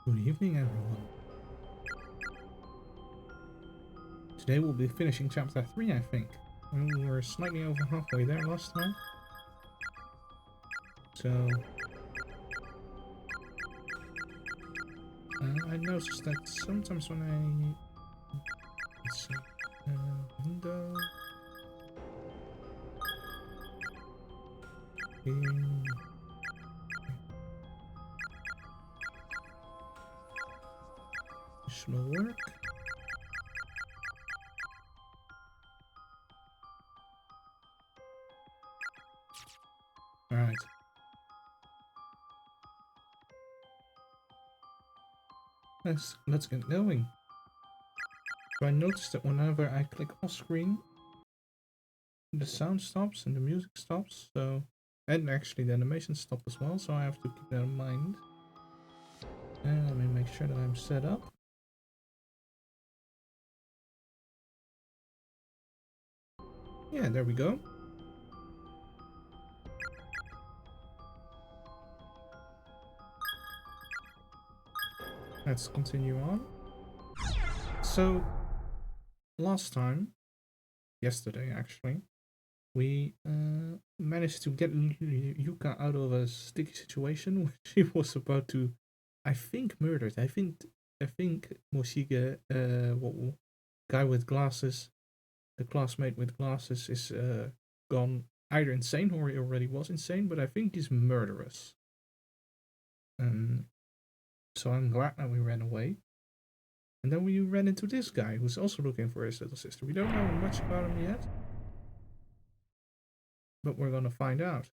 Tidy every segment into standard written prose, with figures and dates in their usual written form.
Good evening, everyone. Today we'll be finishing chapter 3, I think. We were slightly over halfway there last time. So... I noticed that sometimes when I... Let's see... window... Additional work. Alright. Let's get going. So I noticed that whenever I click off screen, the sound stops and the music stops, so... And actually the animation stopped as well, so I have to keep that in mind. And let me make sure that I'm set up. Yeah, there we go. Let's continue on. So, last time, yesterday actually, we managed to get Yuka out of a sticky situation where she was about to, I think, murdered. I think Moshige, guy with glasses, the classmate with glasses, is gone either insane or he already was insane, but I think he's murderous. So I'm glad that we ran away. And then we ran into this guy who's also looking for his little sister. We don't know much about him yet, but we're gonna find out.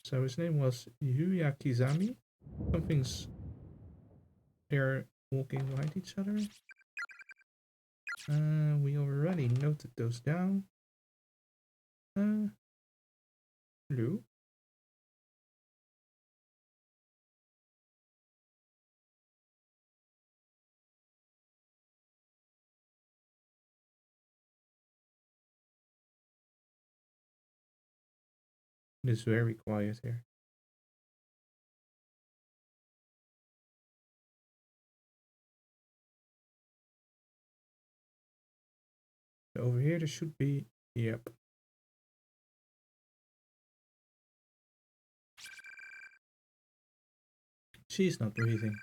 So his name was Yuya Kizami. Something's... They're walking behind each other. We already noted those down. Hello. It is very quiet here. So over here there should be... Yep. She's not breathing.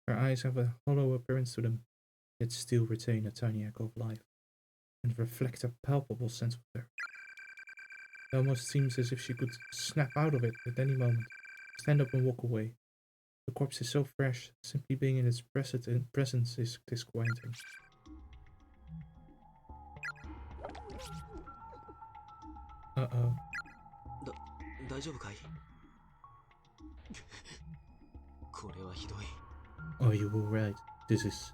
Her eyes have a hollow appearance to them, yet still retain a tiny echo of life, and reflect a palpable sense of terror. It almost seems as if she could snap out of it at any moment, stand up and walk away. The corpse is so fresh, simply being in its presence is disquieting. Uh-oh. 大丈夫かいこれはひどい Oh, you were right. This is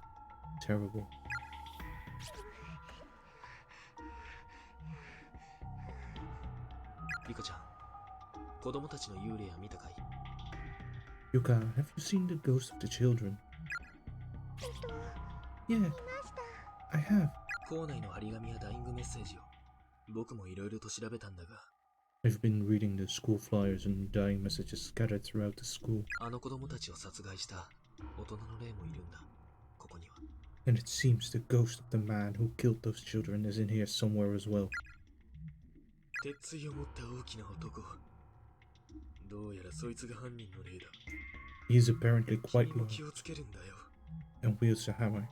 terrible. リカちゃん子供たちの幽霊は見たかい Yuka, have you seen the ghost of the children? Yeah, I have. 校内の張り紙やダイイングメッセージを僕もいろいろと調べたんだが I've been reading the school flyers and dying messages scattered throughout the school. あの子供たちを殺害した大人の霊もいるんだここには And it seems the ghost of the man who killed those children is in here somewhere as well. 鉄槌を持った大きな男どうやらそいつが犯人の霊だ He is apparently 君 quite も large 気をつけるんだよ and wields a hammer.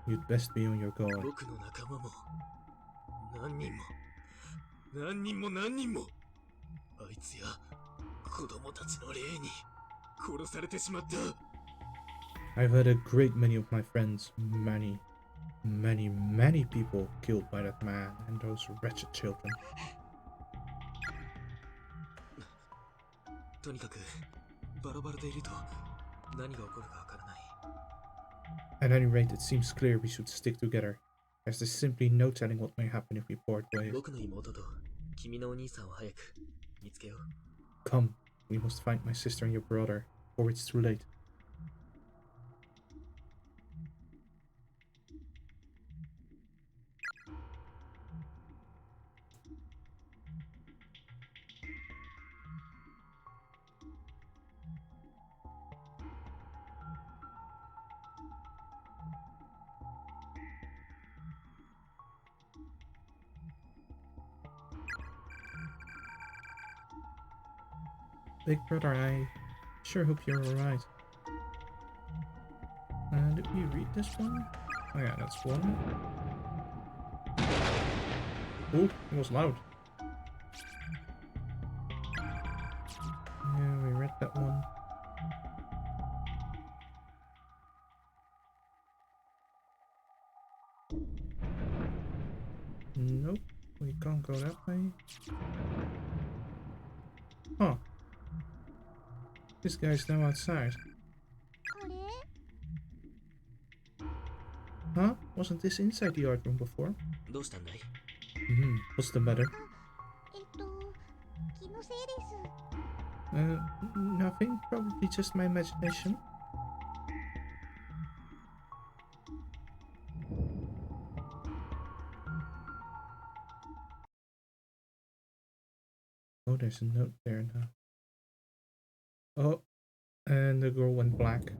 You'd best be on your guard. 僕の仲間も何人もあいつや子供たちの霊に殺されてしまった I've had a great many of my friends, many people killed by that man and those wretched children. とにかくバラバラでいると何が起こるかわからない At any rate, it seems clear we should stick together, as there's simply no telling what may happen if we part ways. 僕の妹と君のお兄さんを早く見つけよう Come, we must find my sister and your brother, or it's too late. Big brother, I sure hope you're alright. Did we read this one? Oh yeah, that's one. Ooh, it was loud. Yeah, we read that one. Nope, we can't go that way. Huh. This guy's now outside. Huh? Wasn't this inside the art room before? どうしたんだい？ What's the matter? 気のせいです。 Nothing. Probably just my imagination. Oh, there's a note there now. Oh, and the girl went black.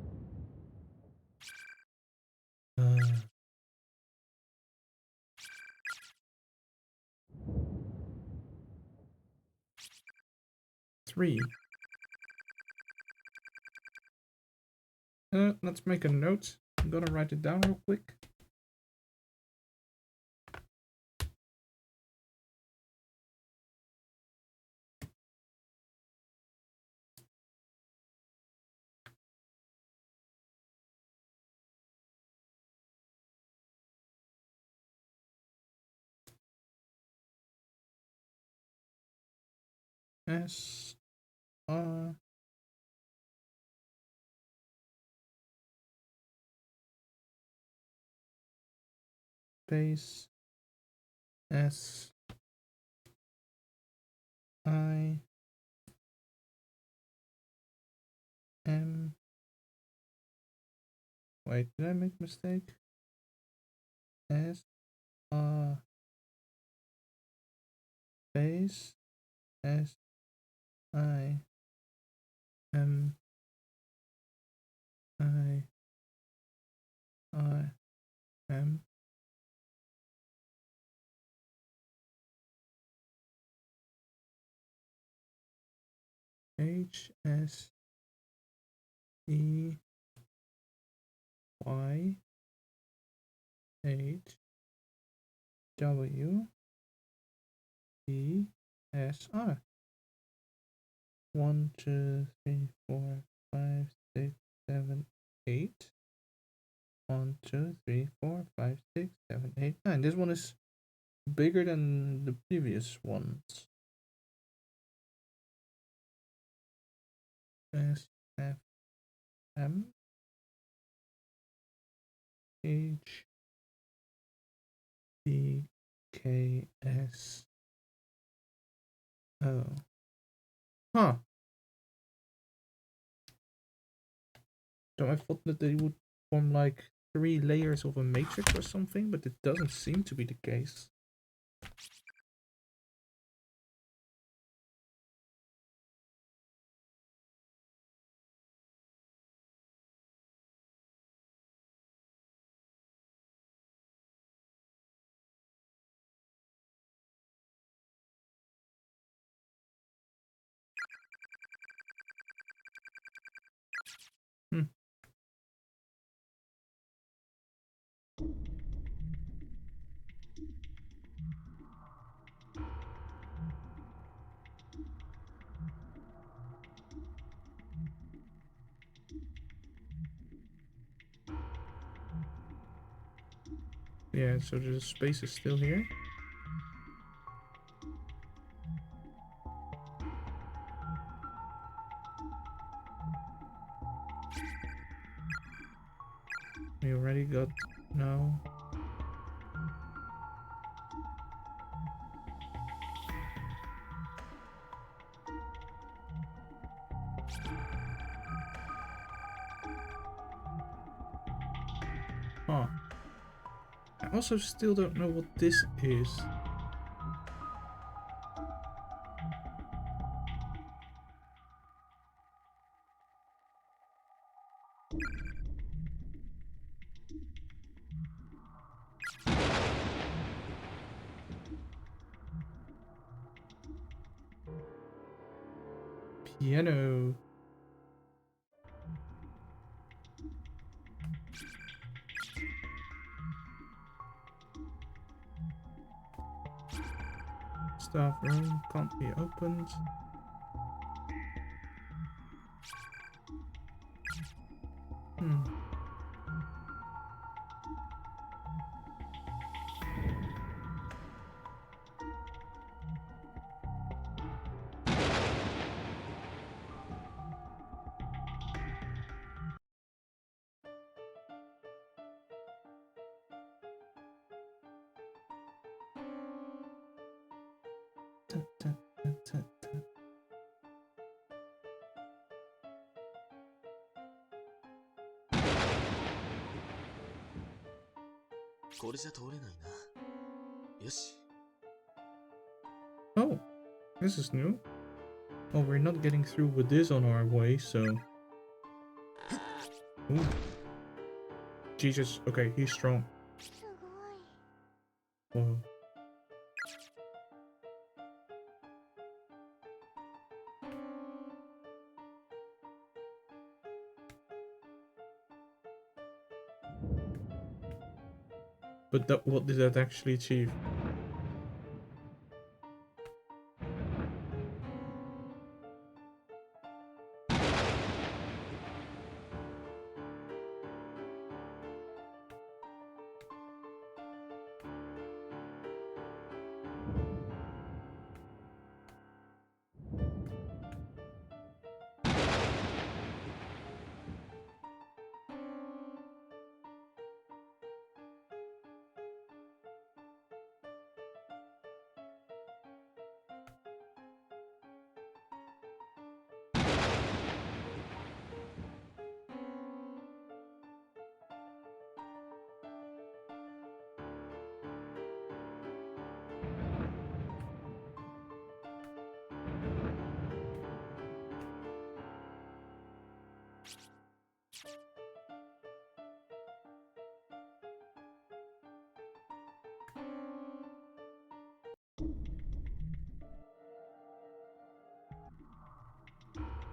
Three. Let's make a note. I'm gonna write it down real quick. S R space S I M. Wait, did I make a mistake? S R space S I M I R M. H S E Y H W E S R. 1, 2, 3, 4, 5, 6, 7, 8. 1, 2, 3, 4, 5, 6, 7, 8, 9. This one is bigger than the previous ones. S F M H B K S O. Huh. So I thought that they would form like 3 layers of a matrix or something, but it doesn't seem to be the case. Hmm. Yeah, so the space is still here. We already got no. Huh. I also still don't know what this is. piano. Staff room can't be opened. Ta, ta, ta, ta, ta. これじゃ通れないな。よし。 Oh, this is new. Oh, we're not getting through with this on our way, so... Ooh. Jesus, okay, he's strong. すごい。 Whoa. But that, what did that actually achieve?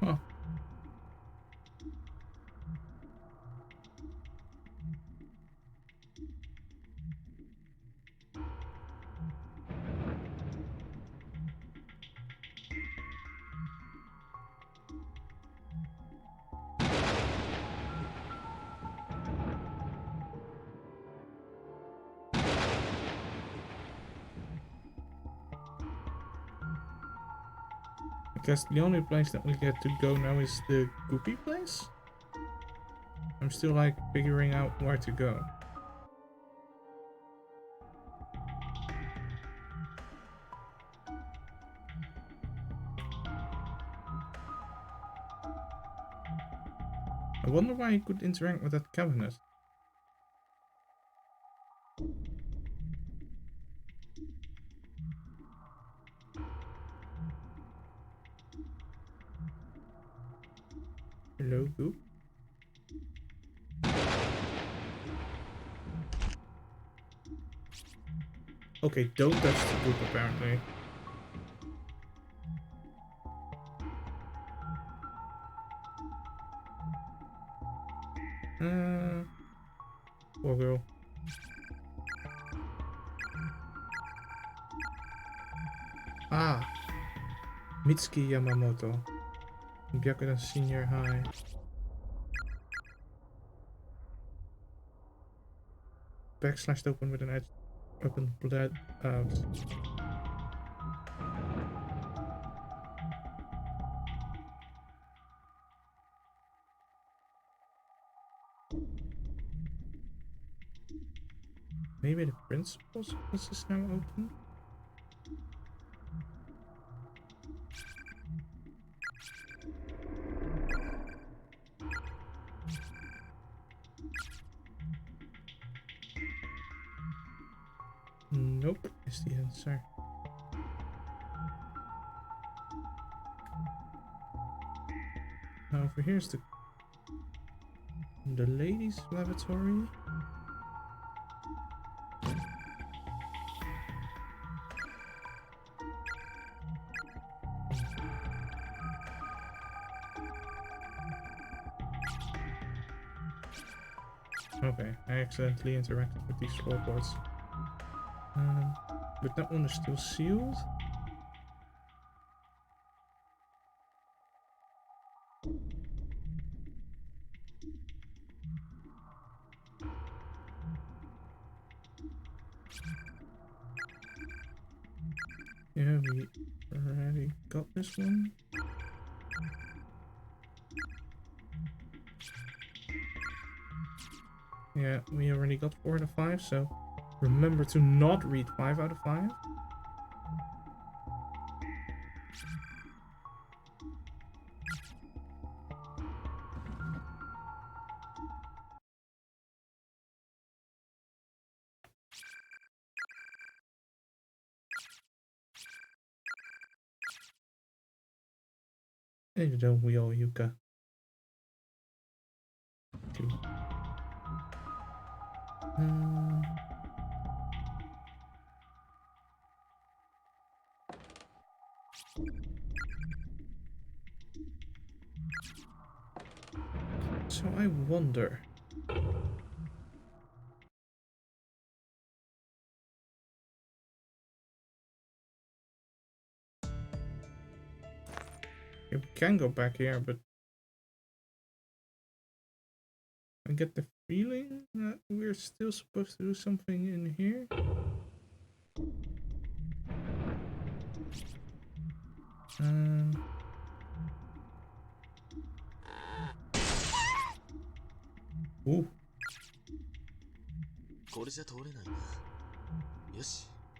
Huh. I guess the only place that we get to go now is the Goopy place? I'm still like figuring out where to go. I wonder why he could interact with that cabinet. Hello, Goop. Okay, don't touch the Goop apparently. Poor girl. Ah! Mitsuki Yamamoto. Byakuda Senior High. Backslashed open with an edge. Open bled out. Maybe the principal's office is now open? Nope, is the answer. Now over here's the ladies' lavatory. Okay, I accidentally interacted with these floorboards. But that one is still sealed. Yeah, we already got this one. Yeah, we already got 4 out of 5, so remember to not read 5 out of 5. And don't we all, Yuka? Okay. So I wonder. We can go back here, but I get the feeling that we're still supposed to do something in here. Ooh.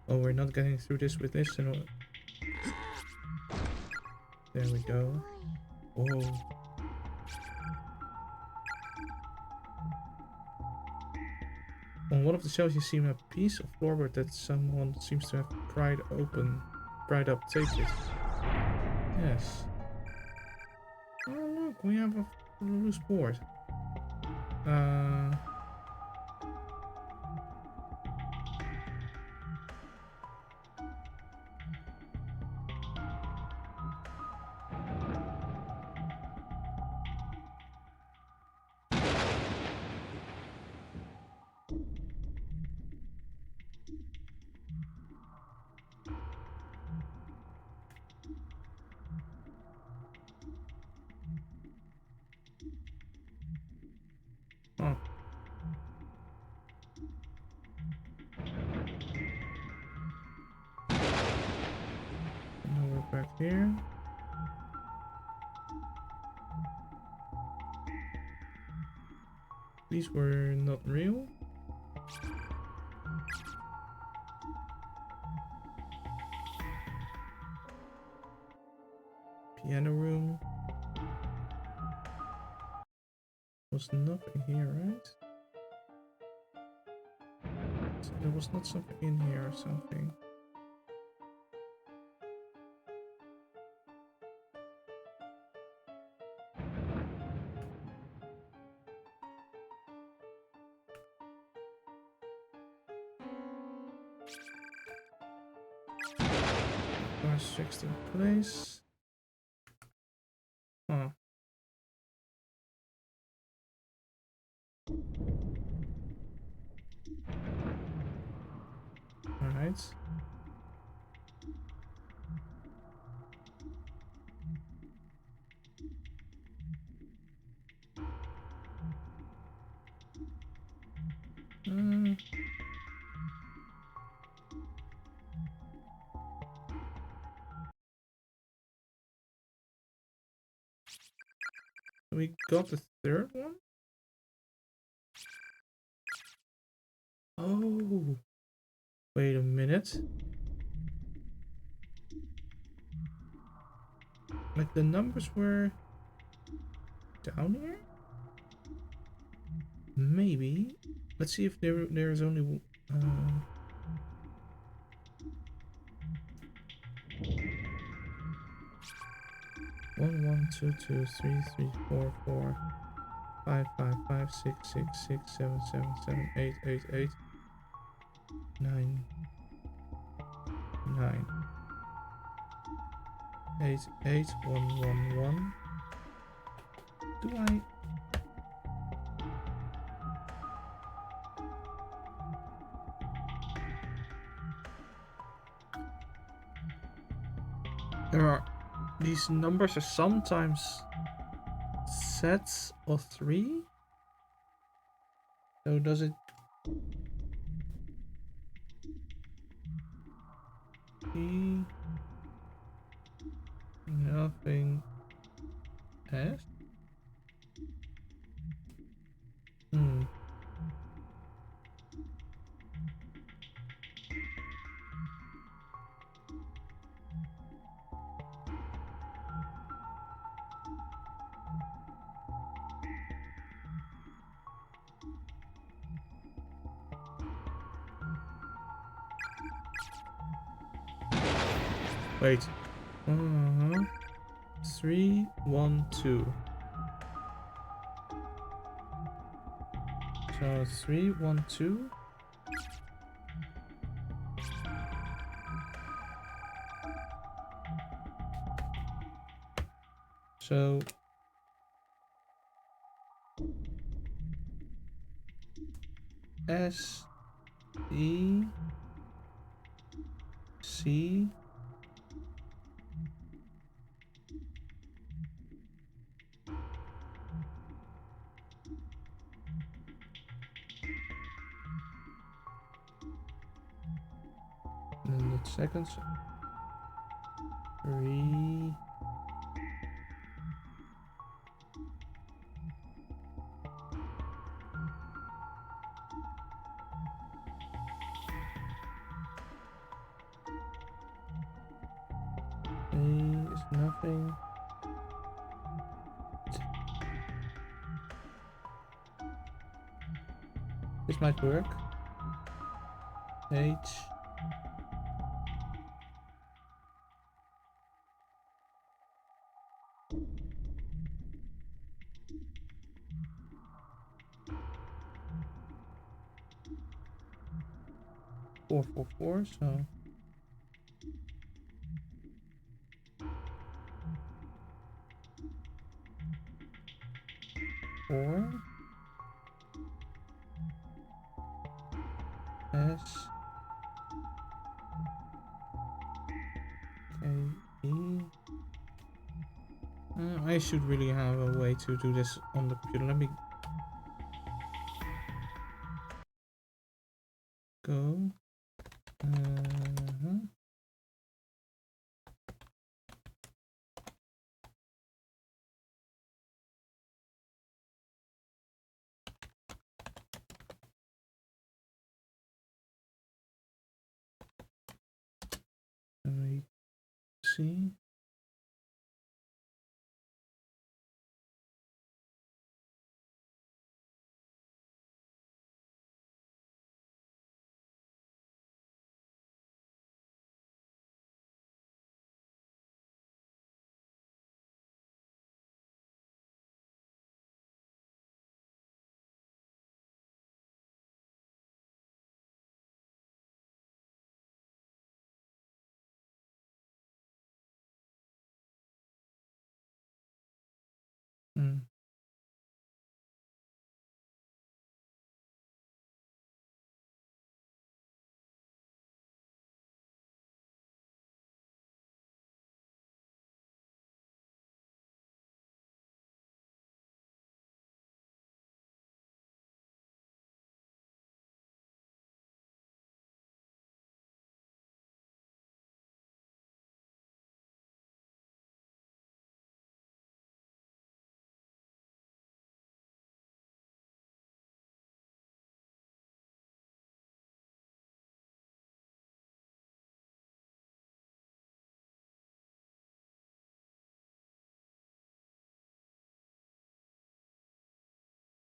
Oh, we're not getting through this with this. And there we go. Whoa. On one of the shelves you see a piece of floorboard that someone seems to have pried up. Take it. Yes. Oh look, we have a loose board. Oh. Now we're back here. These were not real. Piano room. Was nothing here, right? So there was not something in here or something. Bars fixed in place. Huh. Alright. We got the third one? Oh. Wait a minute. Like the numbers were down here? Maybe. Let's see if there is only 1 1 2 2 3 3 4 4 5 5 5 6 6 6 7 7 7 8 8 8 9 9 8 8 1 1 1. Do I these numbers are sometimes sets of 3. So does it E nothing S? Wait. 3, 1, 2. So 3, 1, 2. So S, E, C, and then the second 3. A is nothing. This might work. H. Four, 4, 4, so 4 S K E. I should really have a way to do this on the computer. Let me go. Let me see.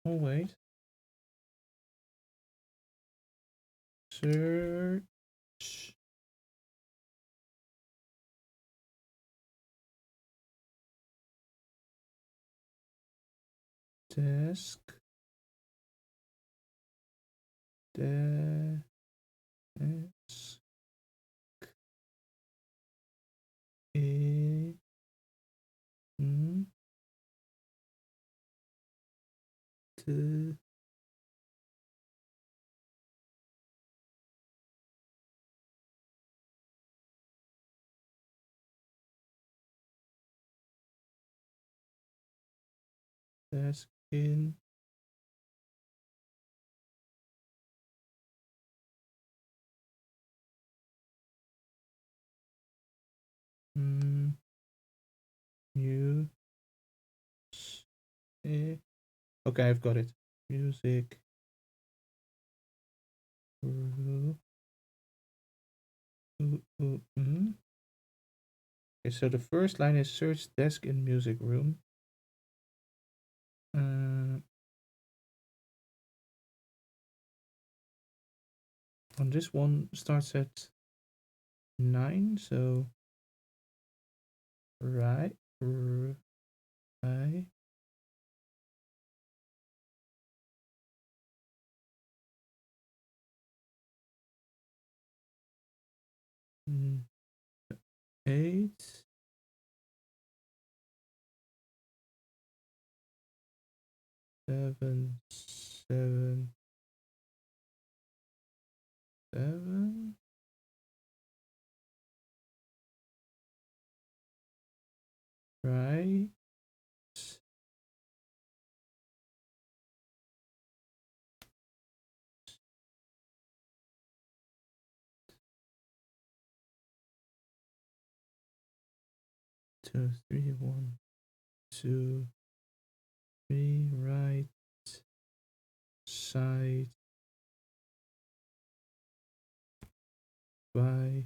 Oh wait. Search. Desk. Desk. E. T. desk in music. Okay, I've got it. Music room. Okay, so the first line is search desk in music room. On this one starts at 9, so right. Mm, 8. 7, 7, 7. Right. 2, 3, 1, 2, 3, right side by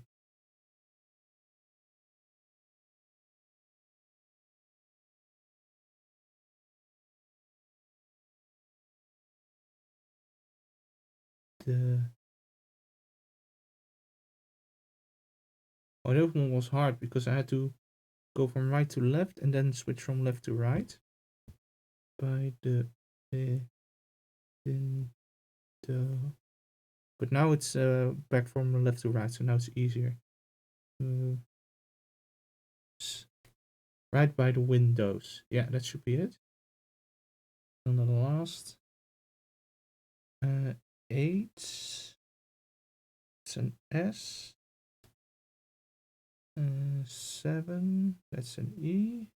the. Oh, that one was hard because I had to go from right to left and then switch from left to right. By the window. But now it's back from left to right, so now it's easier. Right by the windows. Yeah, that should be it. And the last 8. It's an S. 7. That's an E.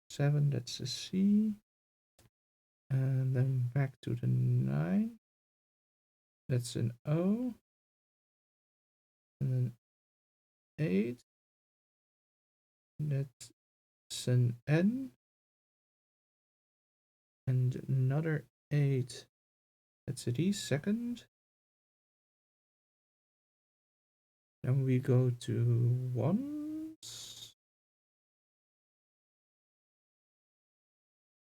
7. That's a C. And then back to the 9. That's an O. And then 8. That's an N. And another 8. That's a D, second. Then we go to ones.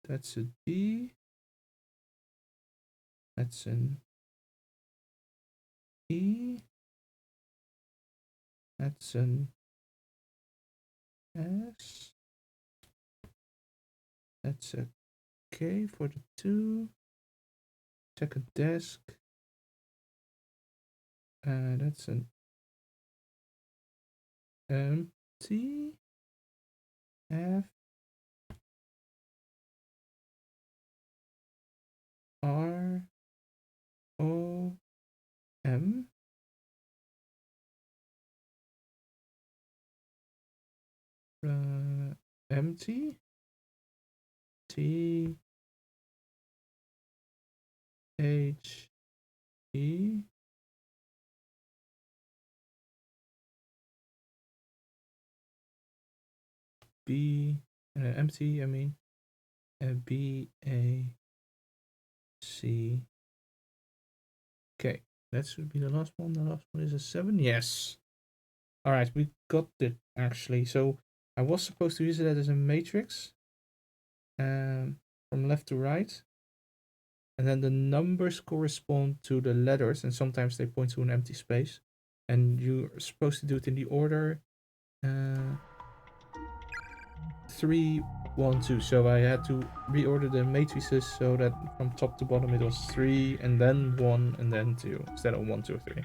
That's a D. That's an E. That's an S. That's a K for the 2. Second desk. That's an empty. F. R. O. M. Empty. T. H. E. B. Empty, I mean. B. A. C. Okay, that should be the last one. The last one is a 7. Yes. All right, we got it actually. So I was supposed to use it as a matrix, from left to right, and then the numbers correspond to the letters, and sometimes they point to an empty space, and you're supposed to do it in the order 3, 1, 2. So I had to reorder the matrices so that from top to bottom it was 3 and then 1 and then 2 instead of 1, 2, 3.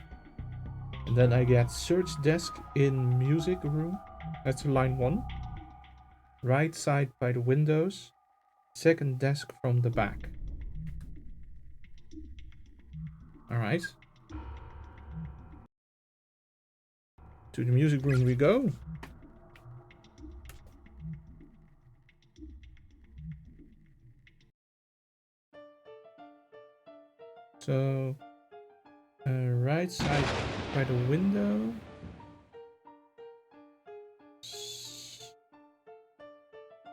And then I get search desk in music room. That's line 1. Right side by the windows. Second desk from the back. Alright. To the music room we go. So, right side by the window.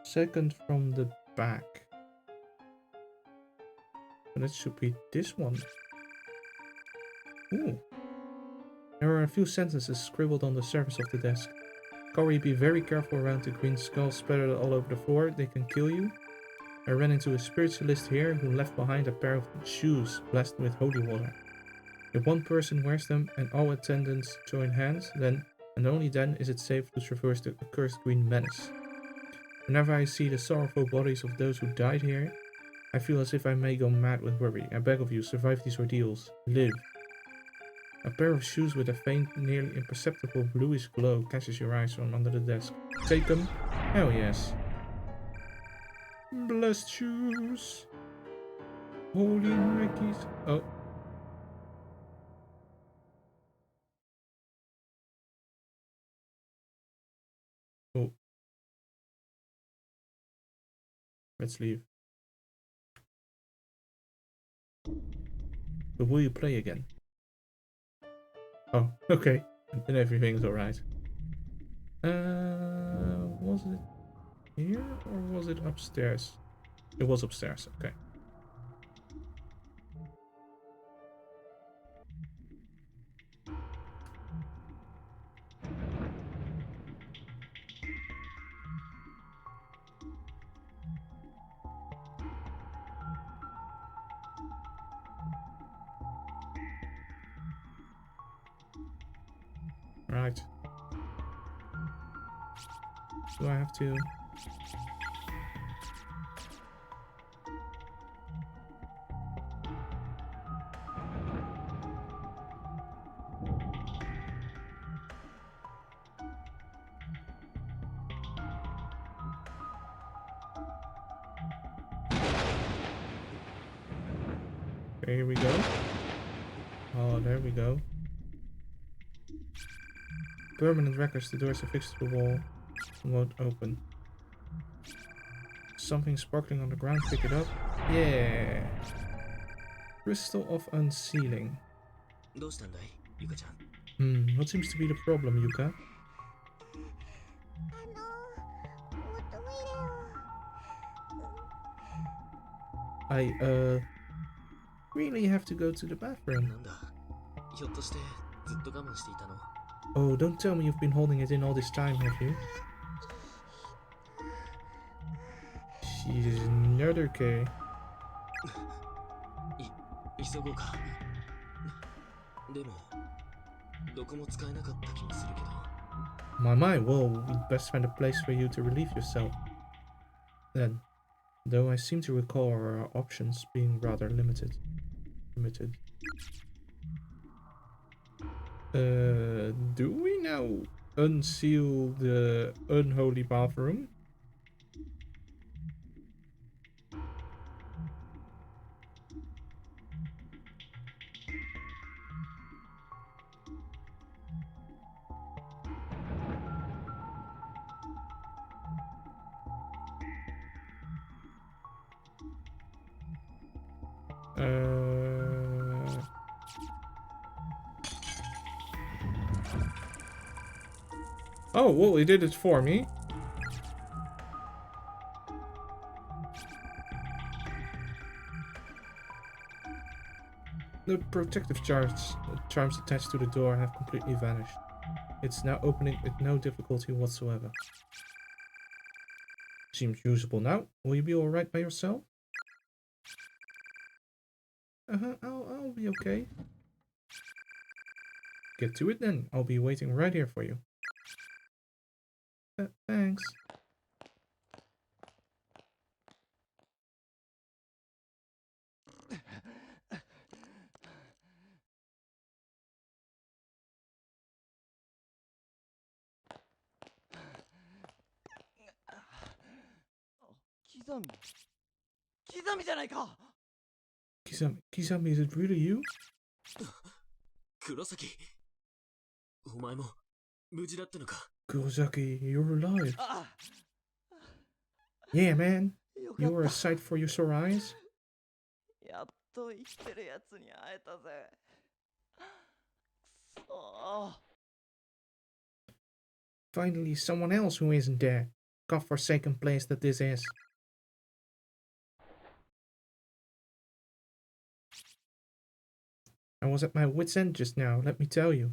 Second from the back. So that should be this one. Ooh. There are a few sentences scribbled on the surface of the desk. Corey, be very careful around the green skulls splattered all over the floor. They can kill you. I ran into a spiritualist here who left behind a pair of shoes blasted with holy water. If one person wears them and all attendants join hands, then and only then is it safe to traverse the accursed green menace. Whenever I see the sorrowful bodies of those who died here, I feel as if I may go mad with worry. I beg of you, survive these ordeals. Live. A pair of shoes with a faint, nearly imperceptible bluish glow catches your eyes from under the desk. Take them? Hell yes. Blessed shoes. Holy Rickies. Oh. Oh. Let's leave. But will you play again? Oh, okay. Then everything's alright. Was it here or was it upstairs? It was upstairs, okay. Right. Do I have to... Okay, here we go. Oh, there we go. Permanent records, the doors are fixed to the wall. Won't open. Something sparkling on the ground, pick it up. Yeah. Crystal of unsealing. What seems to be the problem, Yuka? 求めるよ。 I really have to go to the bathroom. なんだひょっとしてずっと我慢していたの Oh, don't tell me you've been holding it in all this time, have you? She's not okay. 急ごうかでもどこも使えなかった気もするけど My, well, we'd best find a place for you to relieve yourself. Then, though I seem to recall our options being rather limited. Do we now unseal the unholy bathroom? Oh, well, he did it for me. The protective charms attached to the door have completely vanished. It's now opening with no difficulty whatsoever. Seems usable now. Will you be alright by yourself? I'll be okay. Get to it then. I'll be waiting right here for you. Thanks. Kisame, is it really you? 黒崎お前も無事だったのか Kurosaki, you're alive. Yeah, man. You were a sight for your sore eyes. やっと生きてるやつに会えたぜ。くそー。 Finally, someone else who isn't dead. Godforsaken place that this is. I was at my wit's end just now, let me tell you.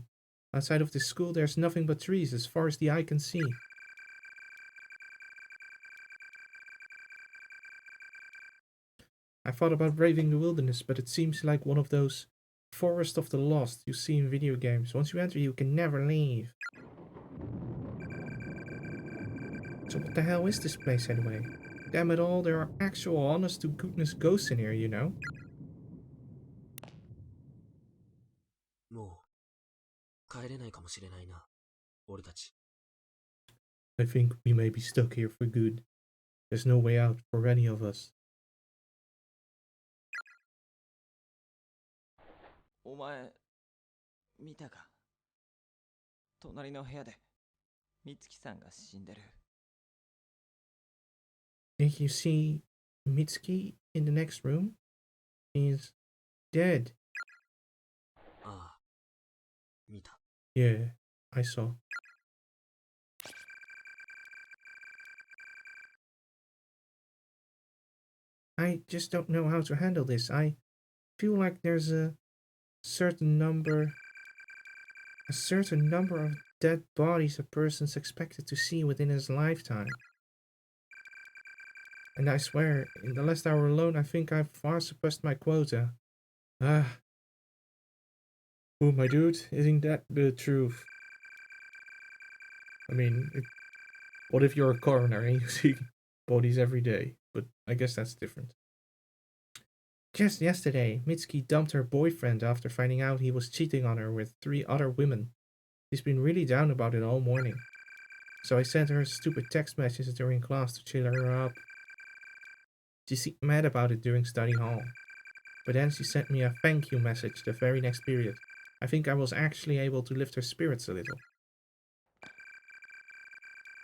Outside of this school, there's nothing but trees as far as the eye can see. I thought about braving the wilderness, but it seems like one of those Forest of the Lost you see in video games. Once you enter, you can never leave. So what the hell is this place anyway? Damn it all, there are actual honest-to-goodness ghosts in here, you know? もう帰れないかもしれないな、俺たち。 I think we may be stuck here for good. There's no way out for any of us. お前、見たか？隣の部屋で、美月さんが死んでる。Did you see Mitsuki in the next room? He's dead. ああ、見た。 Yeah, I saw. I just don't know how to handle this. I feel like there's a certain number of dead bodies a person's expected to see within his lifetime. And I swear, in the last hour alone, I think I've far surpassed my quota. Ah. Oh, my dude, isn't that the truth? I mean, what if you're a coroner and you see bodies every day? But I guess that's different. Just yesterday, Mitsuki dumped her boyfriend after finding out he was cheating on her with 3 other women. She's been really down about it all morning. So I sent her a stupid text message during class to cheer her up. She seemed mad about it during study hall. But then she sent me a thank you message the very next period. I think I was actually able to lift her spirits a little.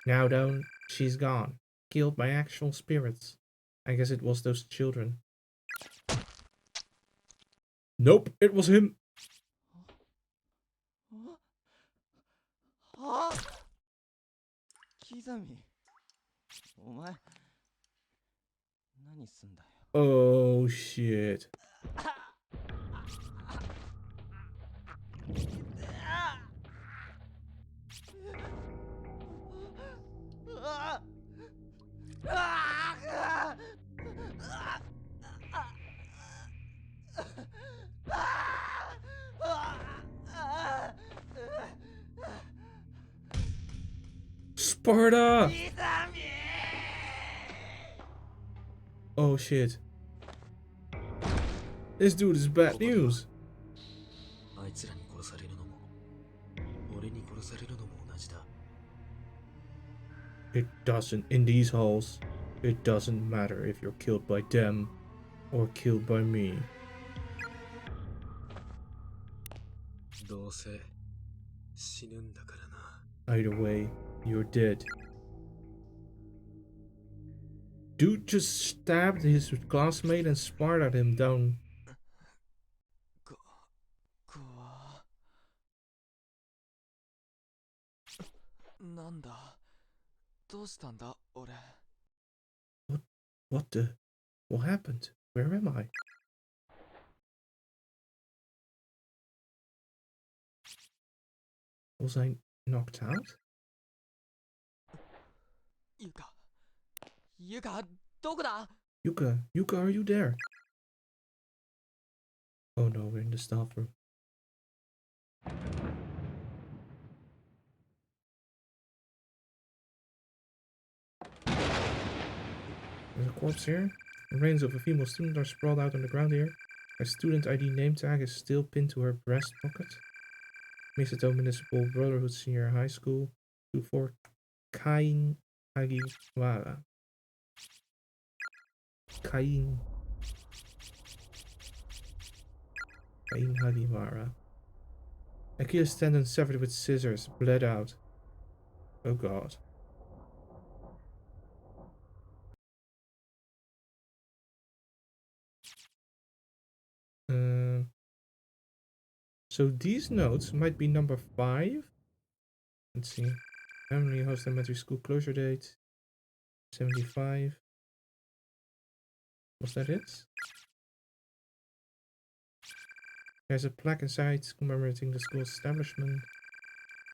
Now though, she's gone. Killed by actual spirits. I guess it was those children. Nope, it was him. はあ、キザミ、お前、何すんだよ。 Oh shit. Sparta! Oh shit. This dude is bad news. あいつらに殺されるのも、俺に殺されるのも同じだ。 It doesn't, in these halls, it doesn't matter if you're killed by them or killed by me. どうせ死ぬんだからな。 Either way, you're dead. Dude just stabbed his classmate and Sparta him down. なんだ、どうしたんだ、俺。 What the? What happened? Where am I? Was I knocked out? ゆか、ゆか、どこだ？ Yuka, are you there? Oh no, we're in the staff room. There's a corpse here. The remains of a female student are sprawled out on the ground here. Her student ID name tag is still pinned to her breast pocket. Misato Municipal Brotherhood Senior High School, 24 Kain Hagiwara. Kain Hagiwara. Achilles tendon severed with scissors, bled out. Oh god. So these notes might be number 5. Let's see. Heavenly Host Elementary School closure date 75. Was that it? There's a plaque inside commemorating the school's establishment.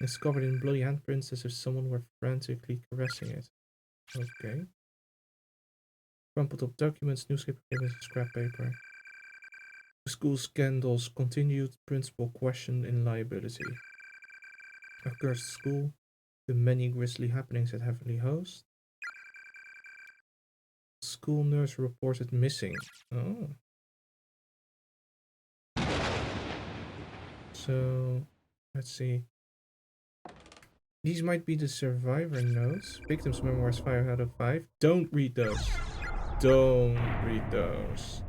It's covered in bloody handprints as if someone were frantically caressing it. Okay. Crumpled up documents, newspaper clippings, and scrap paper. The school scandals continued, principal questioned in liability. A cursed school, the many grisly happenings at Heavenly Host. School nurse reported missing. Oh. So, let's see. These might be the survivor notes. Victims' memoirs 5 out of 5. Don't read those. Don't read those.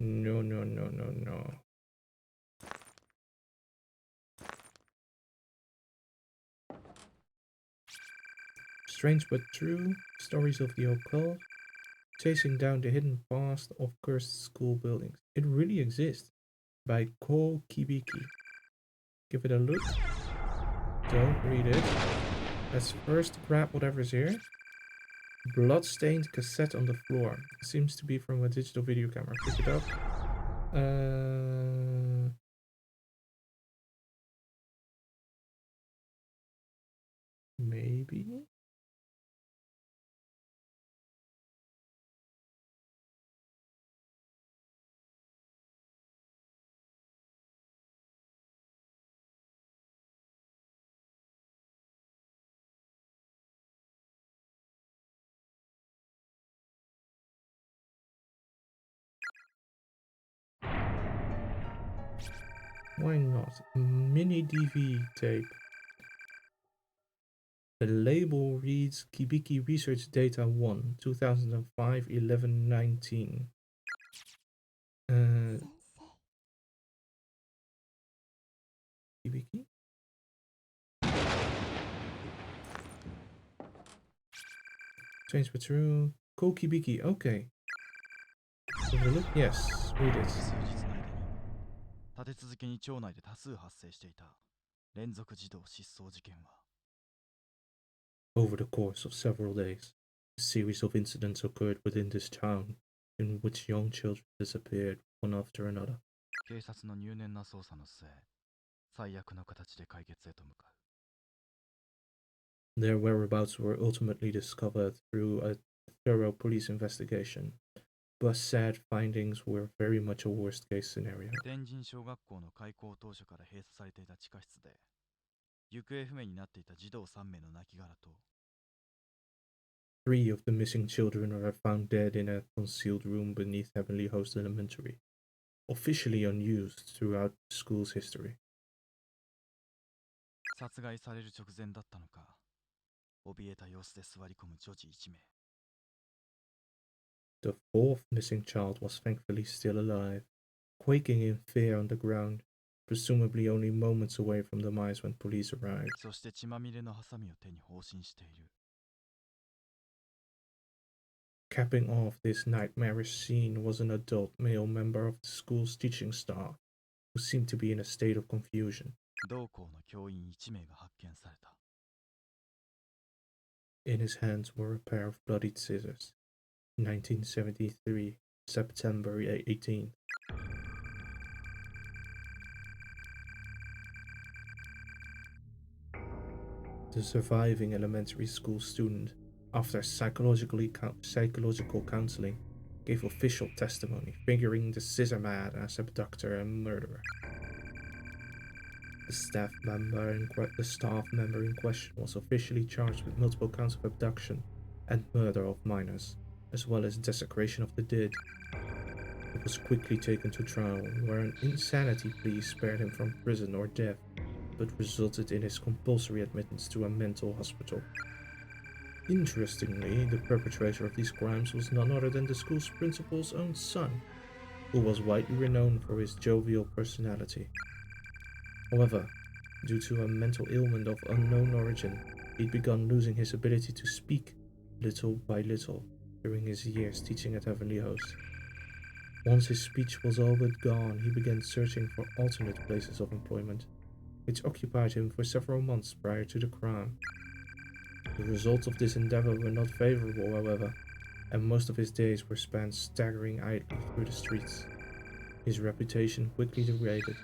No, no, no, no, no. Strange but true. Stories of the occult. Chasing down the hidden past of cursed school buildings. It really exists. By Ko Kibiki. Give it a look. Don't read it. Let's first grab whatever's here. Blood-stained cassette on the floor. Seems to be from a digital video camera. Pick it up. Maybe? Why not? Mini DV tape. The label reads Kibiki Research Data 1, 2005, 11/19. Kibiki? Strange but true. Ko Kibiki, okay. Give it a look? Yes, read it. 数日の間に立て続けに町内で多数発生していた連続児童失踪事件は Over the course of several days, a series of incidents occurred within this town in which young children disappeared one after another. 警察の入念な捜査の末最悪の形で解決へと向かう Their whereabouts were ultimately discovered through a thorough police investigation, but sad findings were very much a worst-case scenario. 天神小学校の開校当初から閉鎖されていた地下室で行方不明になっていた児童3名の亡骸と 3 of the missing children are found dead in a concealed room beneath Heavenly Host Elementary, officially unused throughout the school's history. 殺害される直前だったのか怯えた様子で座り込む女児1名 The 4th missing child was thankfully still alive, quaking in fear on the ground, presumably only moments away from demise when police arrived. そして血まみれのハサミを手に放心している Capping off this nightmarish scene was an adult male member of the school's teaching staff, who seemed to be in a state of confusion. 同校の教員1名が発見された In his hands were a pair of bloodied scissors. 1973, September 18th. The surviving elementary school student, after psychological counseling, gave official testimony, figuring the scissor man as abductor and murderer. The staff member in question was officially charged with multiple counts of abduction and murder of minors, as well as desecration of the dead. He was quickly taken to trial, where an insanity plea spared him from prison or death, but resulted in his compulsory admittance to a mental hospital. Interestingly, the perpetrator of these crimes was none other than the school's principal's own son, who was widely renowned for his jovial personality. However, due to a mental ailment of unknown origin, he'd begun losing his ability to speak little by little during his years teaching at Heavenly Host. Once his speech was all but gone, he began searching for alternate places of employment, which occupied him for several months prior to the crime. The results of this endeavor were not favorable, however, and most of his days were spent staggering idly through the streets. His reputation quickly degraded.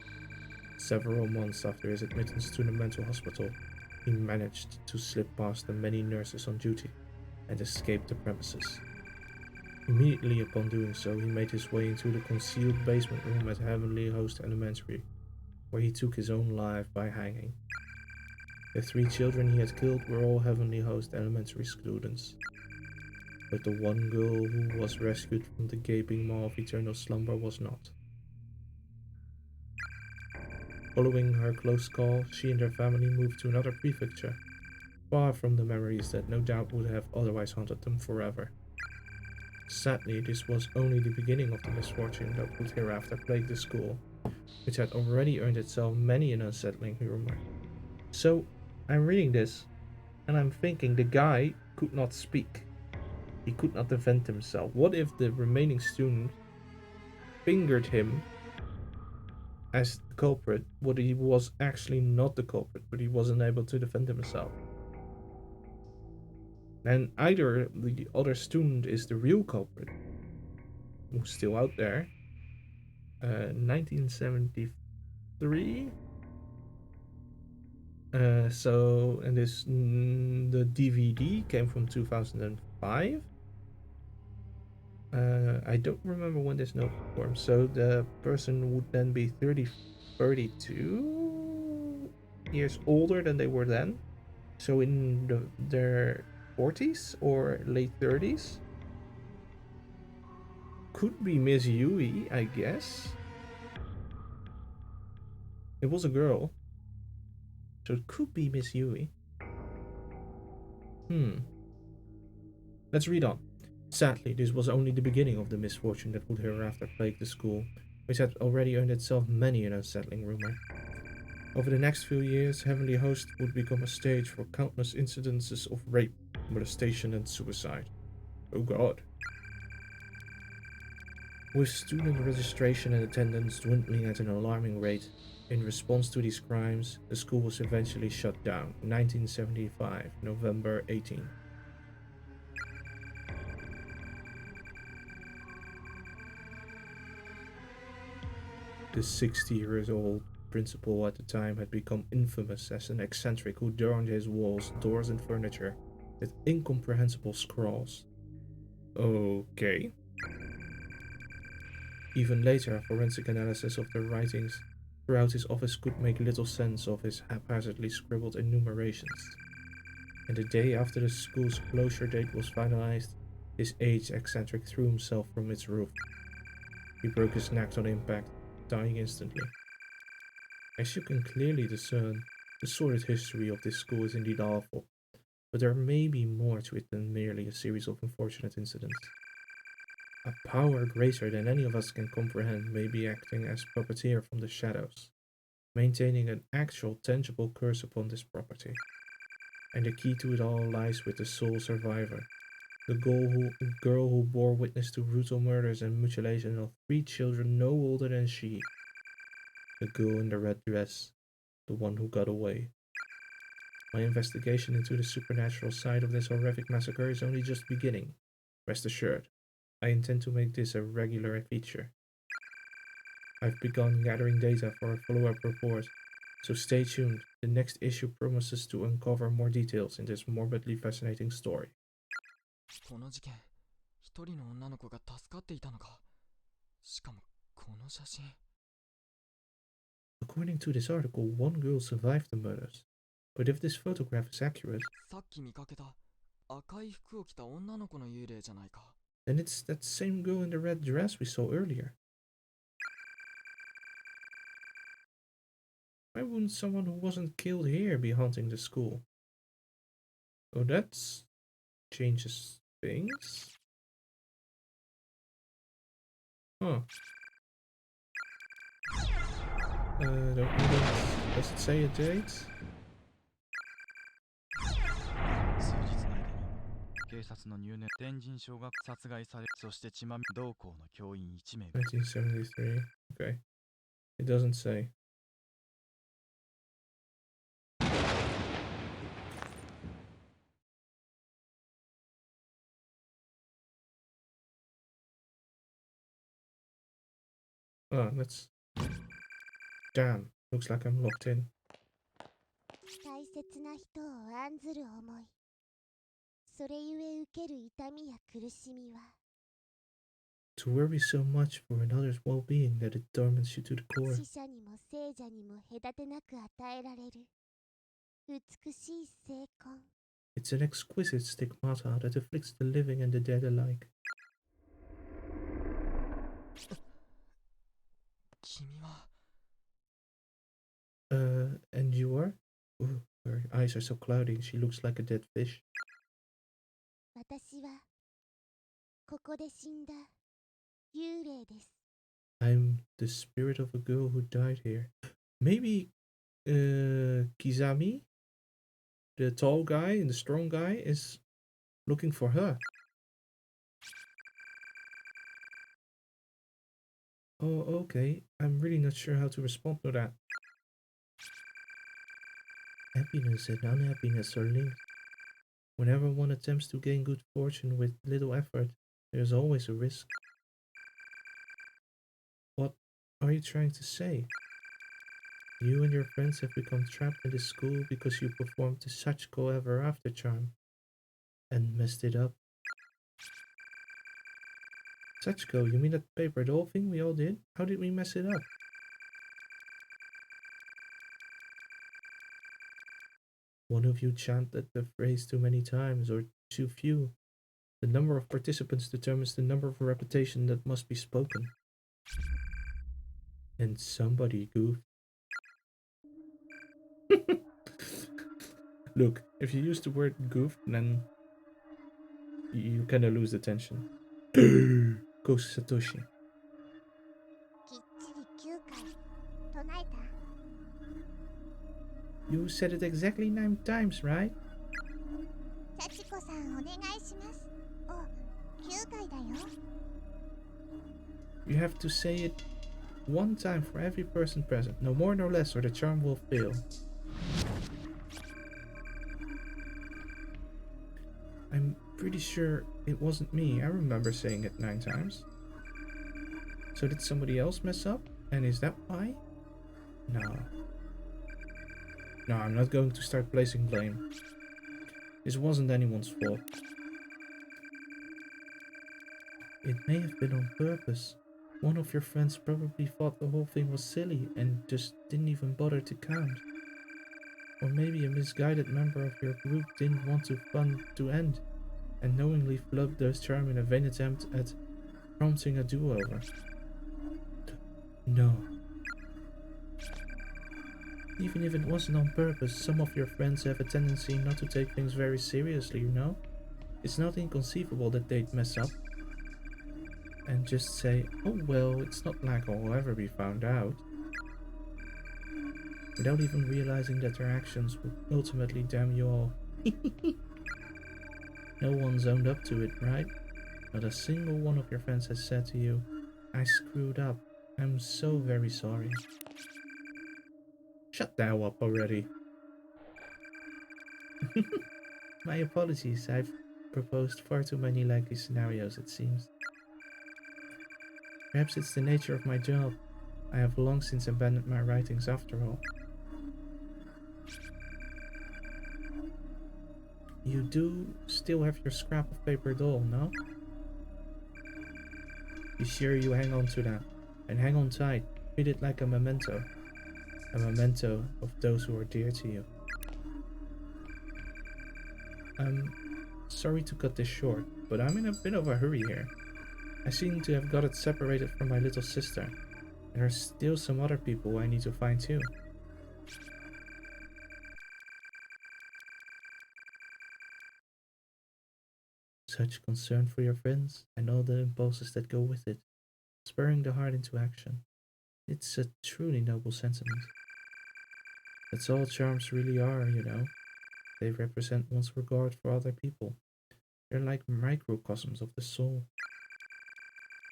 Several months after his admittance to the mental hospital, he managed to slip past the many nurses on duty and escape the premises. Immediately upon doing so, he made his way into the concealed basement room at Heavenly Host Elementary, where he took his own life by hanging. The 3 children he had killed were all Heavenly Host Elementary students, but the one girl who was rescued from the gaping maw of eternal slumber was not. Following her close call, she and her family moved to another prefecture, far from the memories that no doubt would have otherwise haunted them forever. Sadly, this was only the beginning of the misfortune that would hereafter plague the school, which had already earned itself many an unsettling rumor. So, I'm reading this, and I'm thinking the guy could not speak. He could not defend himself. What if the remaining student fingered him as the culprit, but he was actually not the culprit, but he wasn't able to defend himself? And either the other student is the real culprit, who's still out there. 1973. And this the DVD came from 2005. I don't remember when this note formed. So the person would then be 32 years older than they were then. So in their 40s or late 30s. Could be Miss Yui, I guess. It was a girl. So it could be Miss Yui. Let's read on. Sadly, this was only the beginning of the misfortune that would hereafter plague the school, which had already earned itself many an unsettling rumor. Over the next few years, Heavenly Host would become a stage for countless incidences of rape, molestation, and suicide. Oh god. With student registration and attendance dwindling at an alarming rate, in response to these crimes, the school was eventually shut down, 1975, November 18. The 60-year-old principal at the time had become infamous as an eccentric who adorned his walls, doors, and furniture with incomprehensible scrawls. Okay. Even later, forensic analysis of the writings throughout his office could make little sense of his haphazardly scribbled enumerations. And the day after the school's closure date was finalized, this aged eccentric threw himself from its roof. He broke his neck on impact, dying instantly. As you can clearly discern, the sordid history of this school is indeed awful, but there may be more to it than merely a series of unfortunate incidents. A power greater than any of us can comprehend may be acting as puppeteer from the shadows, maintaining an actual tangible curse upon this property. And the key to it all lies with the sole survivor, the girl who bore witness to brutal murders and mutilation of 3 children no older than she. The girl in the red dress, the one who got away. My investigation into the supernatural side of this horrific massacre is only just beginning. Rest assured, I intend to make this a regular feature. I've begun gathering data for a follow-up report, so stay tuned. The next issue promises to uncover more details in this morbidly fascinating story. この事件、一人の女の子が助かっていたのか。しかもこの写真。According to this article, one girl survived the murders. But if this photograph is accurate, さっき見かけた赤い服を着た女の子の幽霊じゃないか。then it's that same girl in the red dress we saw earlier. Why wouldn't someone who wasn't killed here be haunting the school? Oh, that changes things. Huh. Don't know. Does it say a date? 数日の間に警察の入念天神小学殺害され、そして血まみ同校の教員1名。 1973. Okay. It doesn't say. Oh, that's... Damn. Looks like I'm locked in. 大切な人を案ずる思い、それゆえ受ける痛みや苦しみは、 To worry so much for another's well-being that it torments you to the core. 死者にも生者にも隔てなく与えられる美しい聖魂。 It's an exquisite stigmata that afflicts the living and the dead alike. 君は And you are? Ooh, her eyes are so cloudy, she looks like a dead fish. 私はここで死んだ幽霊です。 I'm the spirit of a girl who died here. Maybe Kizami, the tall guy and the strong guy, is looking for her. Oh, okay. I'm really not sure how to respond to that. Happiness and unhappiness are linked. Whenever one attempts to gain good fortune with little effort, there is always a risk. What are you trying to say? You and your friends have become trapped in this school because you performed the Sachiko Ever After charm and messed it up. Sachiko, you mean that paper doll thing we all did? How did we mess it up? One of you chanted the phrase too many times or too few. The number of participants determines the number of repetition that must be spoken. And somebody goofed. Look, if you use the word goofed, then you kinda lose the tension. Goes Satoshi. きっちり9回唱えた。 You said it exactly 9 times, right? 幸子さんお願いします。お、9回だよ。 You have to say it 1 time for every person present, no more no less, or the charm will fail. I'm pretty sure it wasn't me. I remember saying it 9 times. So did somebody else mess up? And is that why? No. No, I'm not going to start placing blame. This wasn't anyone's fault. It may have been on purpose. One of your friends probably thought the whole thing was silly and just didn't even bother to count. Or maybe a misguided member of your group didn't want the fun to end and knowingly flubbed their charm in a vain attempt at prompting a do-over. No. Even if it wasn't on purpose, some of your friends have a tendency not to take things very seriously, you know? It's not inconceivable that they'd mess up and just say, oh well, it's not like I'll ever be found out, without even realizing that their actions would ultimately damn you all. No one's owned up to it, right? Not a single one of your friends has said to you, I screwed up, I'm so very sorry. Shut that up already. My apologies, I've proposed far too many likely scenarios, it seems. Perhaps it's the nature of my job. I have long since abandoned my writings after all. You do still have your scrap of paper doll, no? Be sure you hang on to that. And hang on tight. Treat it like a memento. A memento of those who are dear to you. I'm sorry to cut this short, but I'm in a bit of a hurry here. I seem to have got it separated from my little sister, and there's still some other people I need to find too. Such concern for your friends and all the impulses that go with it, spurring the heart into action. It's a truly noble sentiment. That's all charms really are, you know. They represent one's regard for other people, They're like microcosms of the soul.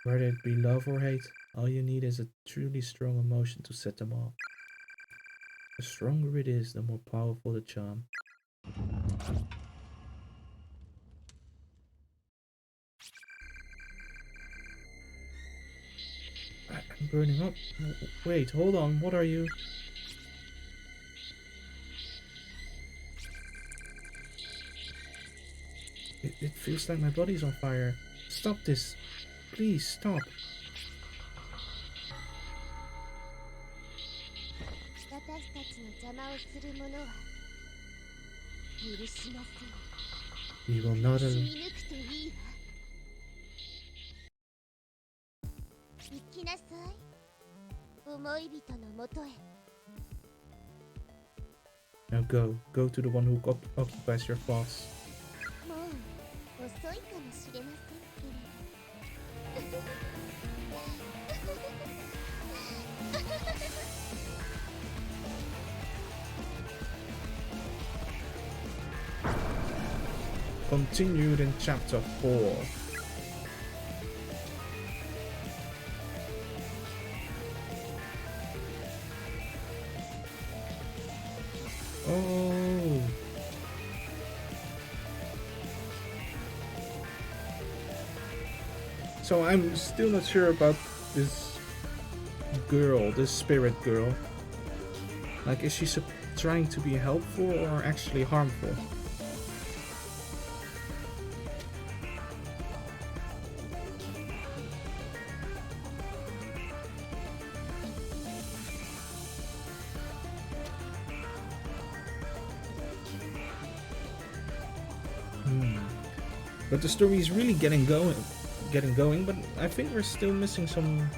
Whether it be love or hate, all you need is a truly strong emotion to set them off. The stronger it is, the more powerful the charm. I'm burning up. Wait, hold on, what are you? It feels like my body's on fire. Stop this. Please, stop. 私たちの邪魔をする者は許しません。 We will not 死 allow... に抜くといいわ。行きなさい。思い人のもとへ。 Now go. Go to the one who occupies your thoughts. もう遅いかもしれませんけれど。Continued in chapter 4. Oh. So I'm still not sure about this girl, this spirit girl. Like, is she trying to be helpful or actually harmful? But the story is really getting going, but I think we're still missing some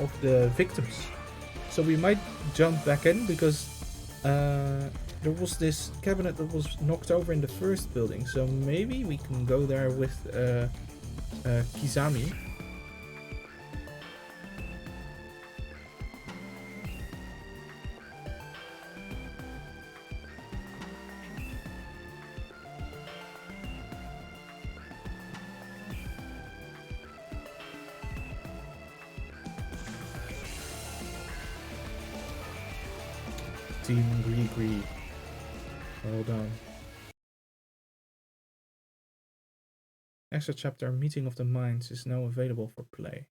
of the victims. So we might jump back in because there was this cabinet that was knocked over in the first building. So maybe we can go there with Kizami. Team Gree. Hold on. Extra chapter Meeting of the Minds is now available for play.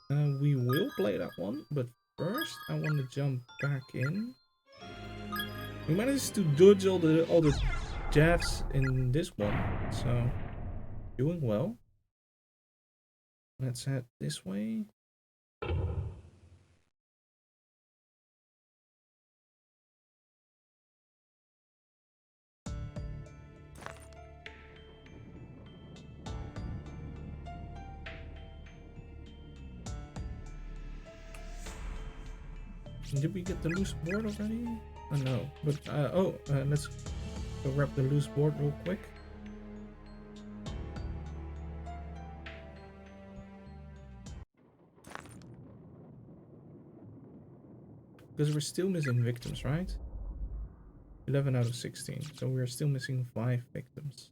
We will play that one, but first I want to jump back in. We managed to dodge all the jabs in this one, so doing well. Let's head this way. Did we get the loose board already? Oh no, but let's go grab the loose board real quick. Because we're still missing victims, right? 11 out of 16, so we're still missing 5 victims.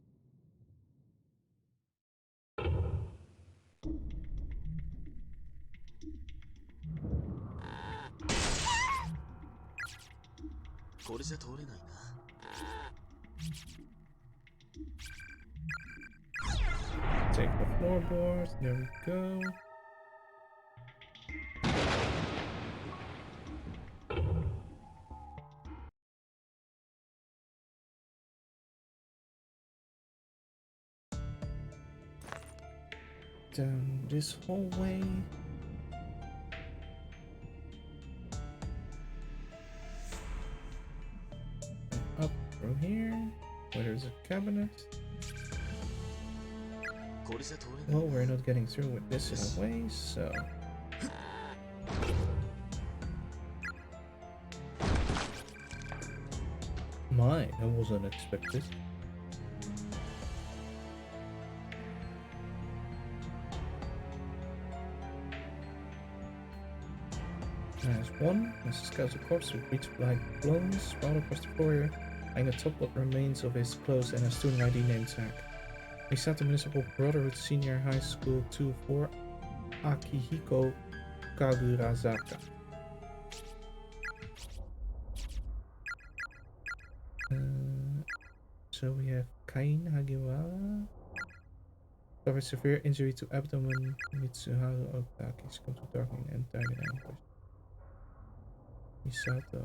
Take the floorboards, there we go. Down this hallway. Up through here, where there's a cabinet. Well, we're not getting through with this in a way, so... My, that was unexpected. There's one. This scouts a corpse with breach black blows, sprawled across the floor here. lying atop what remains of his clothes and a student ID name tag. Misato Municipal Brotherhood Senior High School 2-4 Akihiko Kagurazaka. So we have Kain Hagiwara. Suffered severe injury to abdomen. Mitsuharu Otaki succumbed to darkening and died in anguish. Misato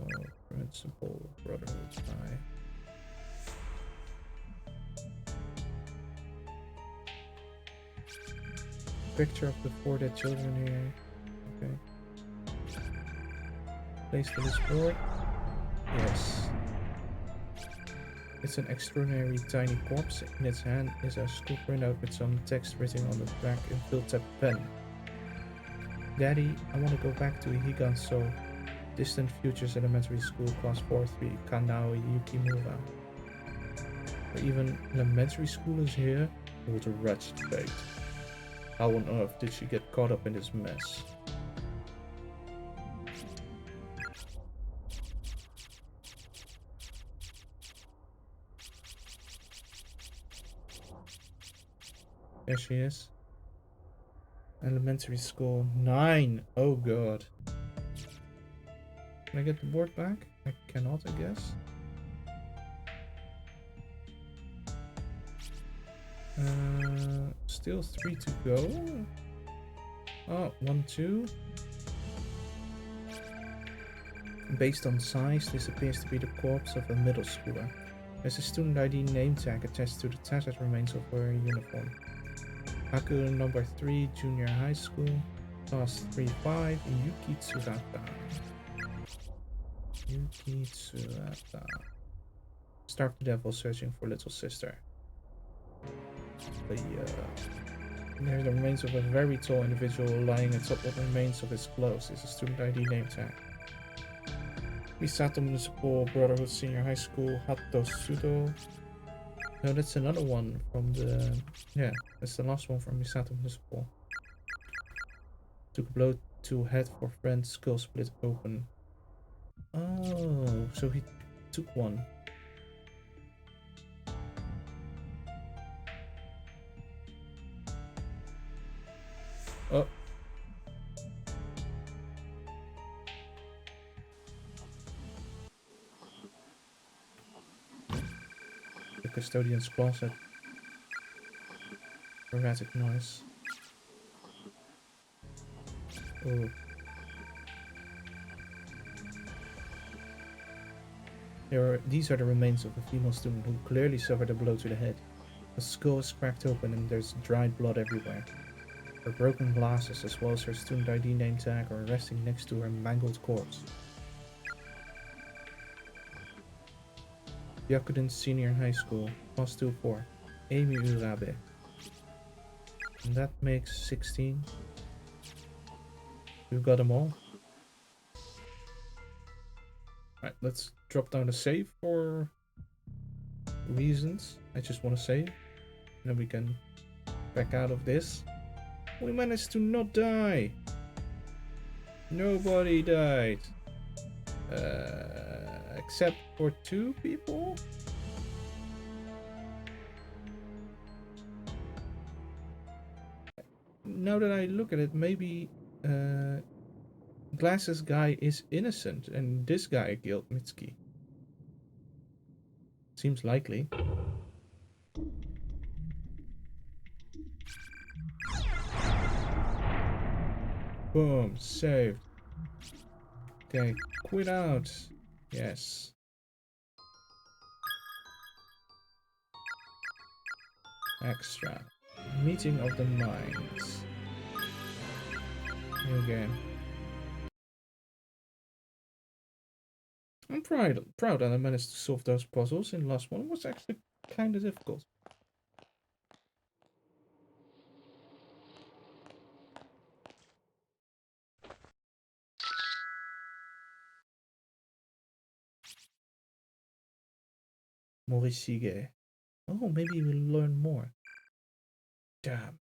Principal Brotherhood by. Picture of the 4 dead children here. Okay. Place for this board. Yes. It's an extraordinary tiny corpse. In its hand is a school printout with some text written on the back in felt-tip pen. Daddy, I want to go back to Higanso, Distant Futures Elementary School, Class 4-3, Kanao Yukimura. Or even elementary school is here? What a wretched fate. How on earth did she get caught up in this mess? There she is. Elementary school 9. Oh god. Can I get the board back? I cannot, I guess. Still 3 to go. Oh, 1, 2. Based on size, this appears to be the corpse of a middle schooler. There's a student ID name tag attached to the tattered remains of her uniform. Haku number 3, junior high school, class 3-5, Yuki Tsurata. Yuki Tsurata. Stark the devil searching for little sister. There are the remains of a very tall individual lying atop of the remains of his clothes. It's a student ID name tag. Misato Municipal Brotherhood Senior High School, Hato Sudo. No, that's another one from the... Yeah, that's the last one from Misato Municipal. Took a blow to head for friend, skull split open. Oh, so he took one. Oh. The custodian's closet. Erratic noise. Oh. These are the remains of a female student who clearly suffered a blow to the head. The skull is cracked open and there's dried blood everywhere. Her broken glasses as well as her student ID name tag are resting next to her mangled corpse. Yakuden Senior High School, class 2-4, Amy Urabe. And that makes 16. We've got them all. Alright, let's drop down the save for reasons. I just want to save. And then we can back out of this. We managed to not die. Nobody died. Except for 2 people? Now that I look at it, maybe Glasses guy is innocent and this guy killed Mitsuki. Seems likely. Boom, saved. Okay, quit out. Yes. Extra. Meeting of the minds. New game. I'm proud that I managed to solve those puzzles in the last one. It was actually kind of difficult. Morishige. Oh, maybe we'll learn more. Damn.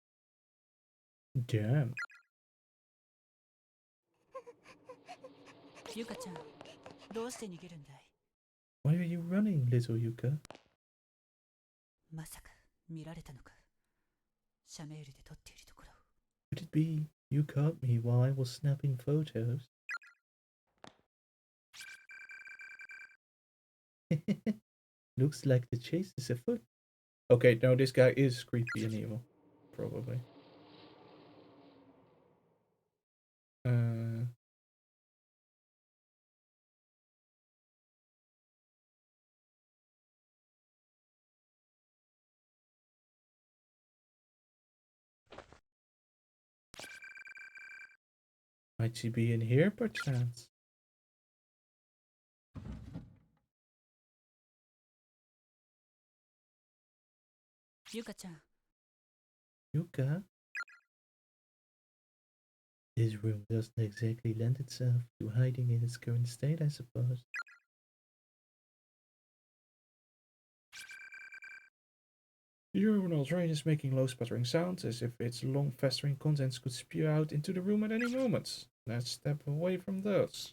Damn. ゆかちゃん、どうして逃げるんだい？ Why are you running, little Yuka? まさか見られたのか。シャメールで撮っているところ。Could it be you caught me while I was snapping photos? Looks like the chase is afoot. Okay, no, this guy is creepy and evil. Probably. Might she be in here, perchance? Yuka-chan. Yuka? This room doesn't exactly lend itself to hiding in its current state, I suppose. The urinal drain is making low sputtering sounds as if its long festering contents could spew out into the room at any moment. Let's step away from those.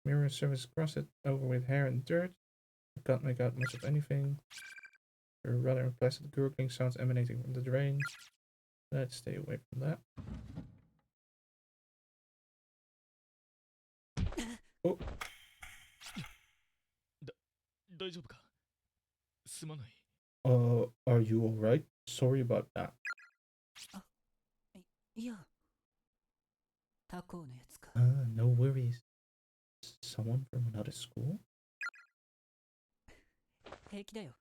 Mirror surface crusted over with hair and dirt. I can't make out much of anything. There are rather placid gurgling sounds emanating from the drain. Let's stay away from that. Oh, 大丈夫かすまない。are you alright? Sorry about that. いや。他校のやつか。No worries. Someone from another school? 平気だよ。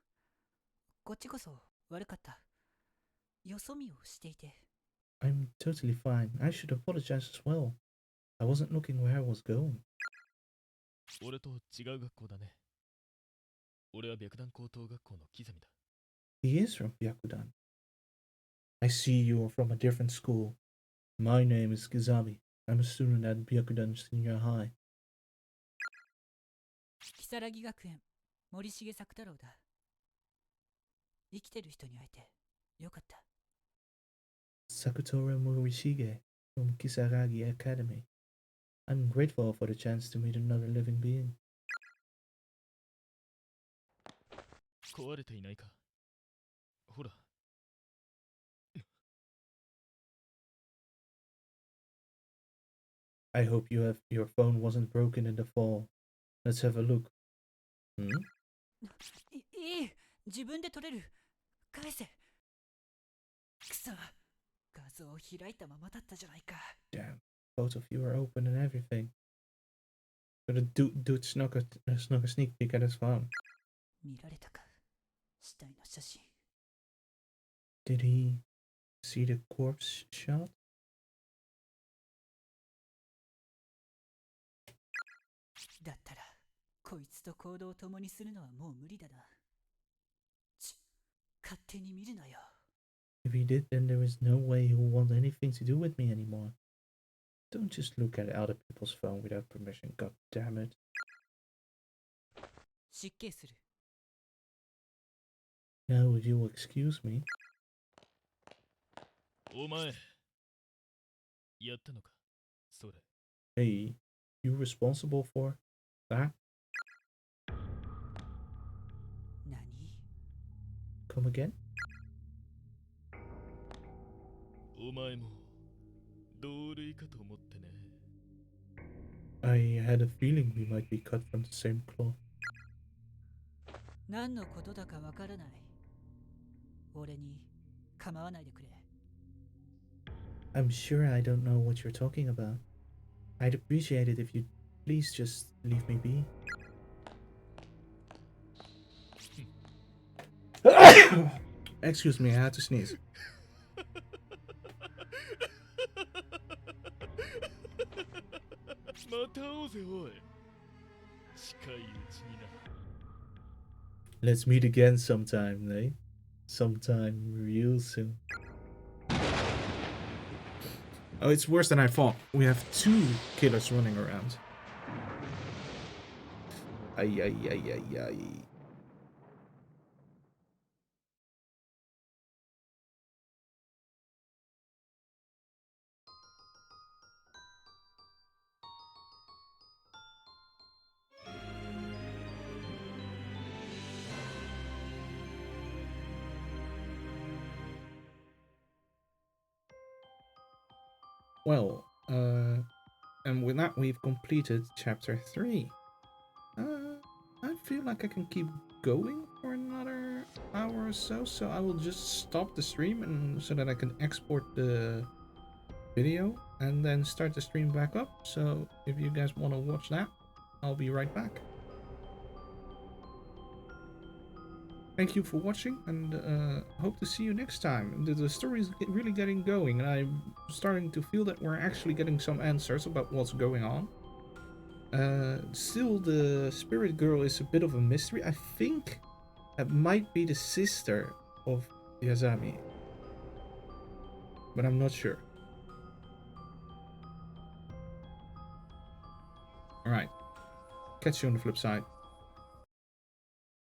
こっちこそ悪かった。よそ見をしていて。I'm totally fine. I should apologize as well. I wasn't looking where I was going. 俺と違う学校だね。俺は白檀高等学校の木崎だ。He is from Byakudan. I see you are from a different school. My name is Kizami. I'm a student at Byakudan Senior High. 如月学園、森重作太郎だ。生きてる人に会えてよかった。Sakutora Morishige from Kisaragi Academy. I'm grateful for the chance to meet another living being. 壊れていないかほら。I hope your phone wasn't broken in the fall. Let's have a look. Hmm? いい、自分で撮れる。返せ。くそ、画像を開いたままだったじゃないか。Damn, both of you are open and everything. So the dude snuck a sneak peek at his phone. 見られたか。死体の写真。Did he see the corpse shot? だったら、こいつと行動を共にするのはもう無理だな。勝手に見るなよ。If he did, then there is no way he will want anything to do with me anymore. Don't just look at other people's phone without permission, god damn it. 失敬する。Now if you'll excuse me. お前やったのかそれ。Hey, you responsible for that? 何 Come again? お前も同類かと思ってね。I had a feeling we might be cut from the same cloth. 何のことだかわからない。俺に構わないでくれ。I'm sure I don't know what you're talking about. I'd appreciate it if you'd please just leave me be. Excuse me, I had to sneeze. また会おうぜおい。近いうちにな。Let's meet again sometime, eh? Sometime real soon. Oh, it's worse than I thought. We have two killers running around. Ay, ay, ay, ay, ay. Well, and with that we've completed chapter 3. I feel like I can keep going for another hour or so, so I will just stop the stream and so that I can export the video and then start the stream back up. So if you guys want to watch that, I'll be right back. Thank you for watching, and hope to see you next time. The story is really getting going, and I'm starting to feel that we're actually getting some answers about what's going on. Still, the spirit girl is a bit of a mystery. I think that might be the sister of Yazami, but I'm not sure. Alright, catch you on the flip side.